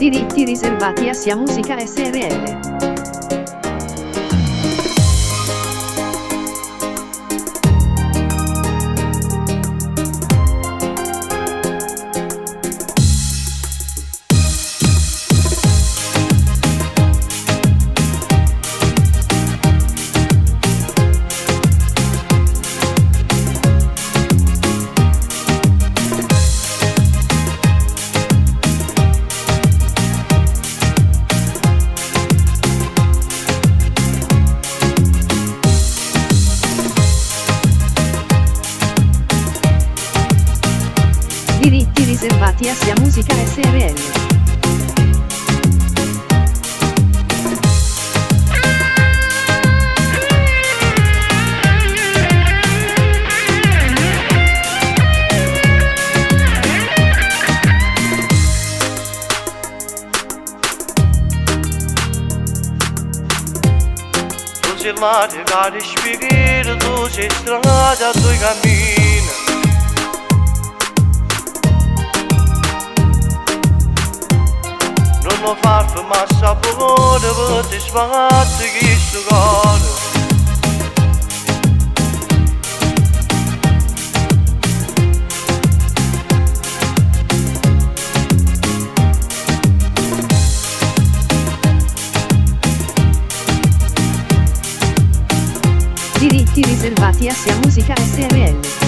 Diritti riservati a Sia Musica SRL. Diritti riservati a Sia Musica SRL. Gelare a respirare dolce strada dove cammina. Non lo far ma sapore per te sfagate che sto cuore. Diritti riservati a Sia Musica SRL.